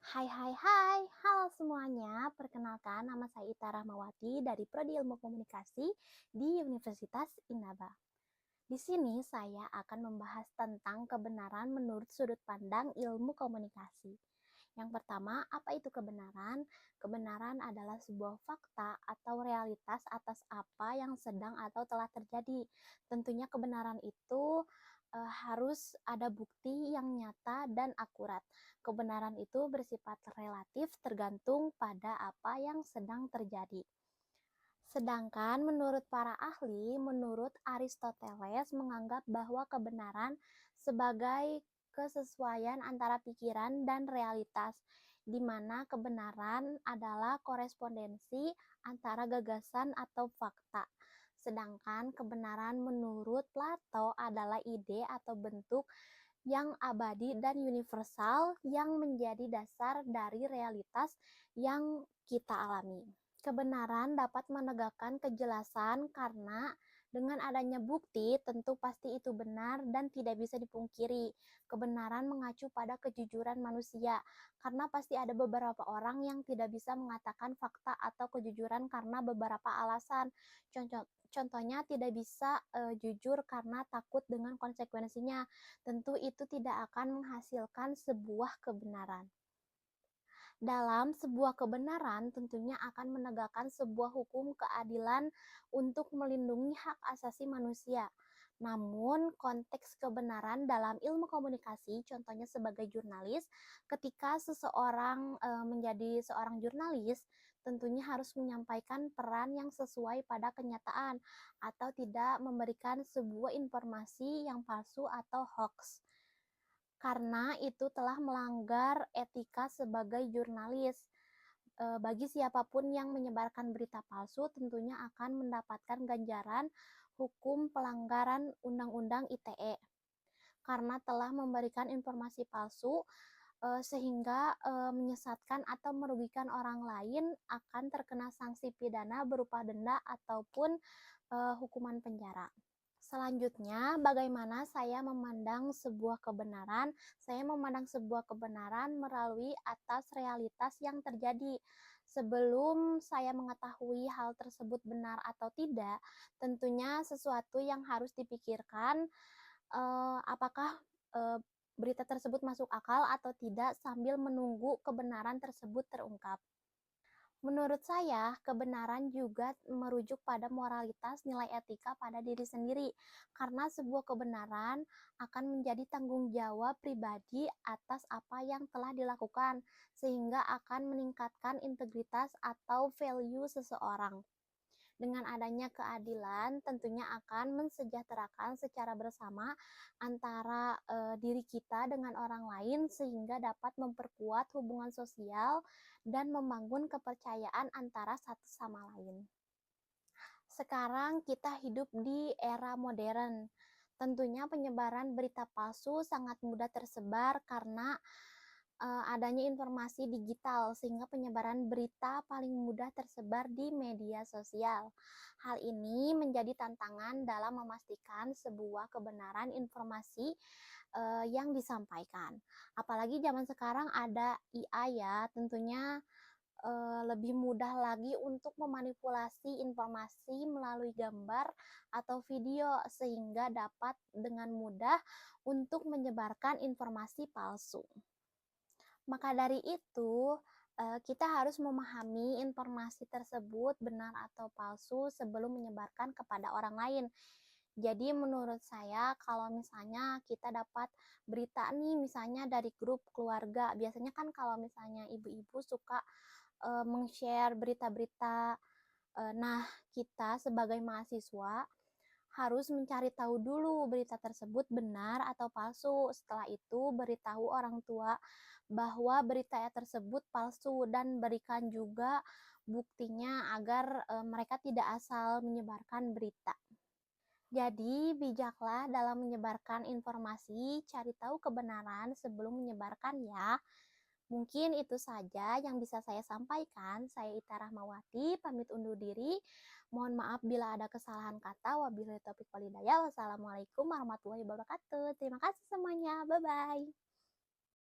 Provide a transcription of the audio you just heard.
Hai hai hai, halo semuanya. Perkenalkan, nama saya Ita Rahmawati dari Prodi Ilmu Komunikasi di Universitas Innaba. Di sini saya akan membahas tentang kebenaran menurut sudut pandang ilmu komunikasi. Yang pertama, apa itu kebenaran? Kebenaran adalah sebuah fakta atau realitas atas apa yang sedang atau telah terjadi. Tentunya kebenaran itu harus ada bukti yang nyata dan akurat. Kebenaran itu bersifat relatif tergantung pada apa yang sedang terjadi. Sedangkan menurut para ahli, menurut Aristoteles menganggap bahwa kebenaran sebagai kesesuaian antara pikiran dan realitas, di mana kebenaran adalah korespondensi antara gagasan atau fakta. Sedangkan kebenaran menurut Plato adalah ide atau bentuk yang abadi dan universal yang menjadi dasar dari realitas yang kita alami. Kebenaran dapat menegakkan kejelasan karena dengan adanya bukti tentu pasti itu benar dan tidak bisa dipungkiri. Kebenaran mengacu pada kejujuran manusia karena pasti ada beberapa orang yang tidak bisa mengatakan fakta atau kejujuran karena beberapa alasan. Contohnya tidak bisa jujur karena takut dengan konsekuensinya. Tentu itu tidak akan menghasilkan sebuah kebenaran. Dalam sebuah kebenaran tentunya akan menegakkan sebuah hukum keadilan untuk melindungi hak asasi manusia. Namun, konteks kebenaran dalam ilmu komunikasi, contohnya sebagai jurnalis, ketika seseorang menjadi seorang jurnalis, tentunya harus menyampaikan peran yang sesuai pada kenyataan atau tidak memberikan sebuah informasi yang palsu atau hoax karena itu telah melanggar etika sebagai jurnalis. Bagi siapapun yang menyebarkan berita palsu tentunya akan mendapatkan ganjaran hukum pelanggaran Undang-Undang ITE karena telah memberikan informasi palsu sehingga menyesatkan atau merugikan orang lain akan terkena sanksi pidana berupa denda ataupun hukuman penjara. Selanjutnya, bagaimana saya memandang sebuah kebenaran? Saya memandang sebuah kebenaran melalui atas realitas yang terjadi. Sebelum saya mengetahui hal tersebut benar atau tidak, tentunya sesuatu yang harus dipikirkan, apakah eh, berita tersebut masuk akal atau tidak sambil menunggu kebenaran tersebut terungkap. Menurut saya, kebenaran juga merujuk pada moralitas nilai etika pada diri sendiri, karena sebuah kebenaran akan menjadi tanggung jawab pribadi atas apa yang telah dilakukan, sehingga akan meningkatkan integritas atau value seseorang. Dengan adanya keadilan, tentunya akan mensejahterakan secara bersama antara diri kita dengan orang lain sehingga dapat memperkuat hubungan sosial dan membangun kepercayaan antara satu sama lain. Sekarang kita hidup di era modern. Tentunya penyebaran berita palsu sangat mudah tersebar karena adanya informasi digital sehingga penyebaran berita paling mudah tersebar di media sosial. Hal ini menjadi tantangan dalam memastikan sebuah kebenaran informasi yang disampaikan. Apalagi zaman sekarang ada AI ya, tentunya lebih mudah lagi untuk memanipulasi informasi melalui gambar atau video sehingga dapat dengan mudah untuk menyebarkan informasi palsu. Maka dari itu, kita harus memahami informasi tersebut benar atau palsu sebelum menyebarkan kepada orang lain. Jadi menurut saya kalau misalnya kita dapat berita nih misalnya dari grup keluarga, biasanya kan kalau misalnya ibu-ibu suka meng-share berita-berita. Nah, kita sebagai mahasiswa harus mencari tahu dulu berita tersebut benar atau palsu. Setelah itu beritahu orang tua bahwa berita tersebut palsu dan berikan juga buktinya agar mereka tidak asal menyebarkan berita. Jadi, bijaklah dalam menyebarkan informasi, cari tahu kebenaran sebelum menyebarkan ya. Mungkin itu saja yang bisa saya sampaikan. Saya Ita Rahmawati, pamit undur diri. Mohon maaf bila ada kesalahan kata. Wabillahi taufiq walhidayah. Wassalamualaikum warahmatullahi wabarakatuh. Terima kasih semuanya. Bye-bye.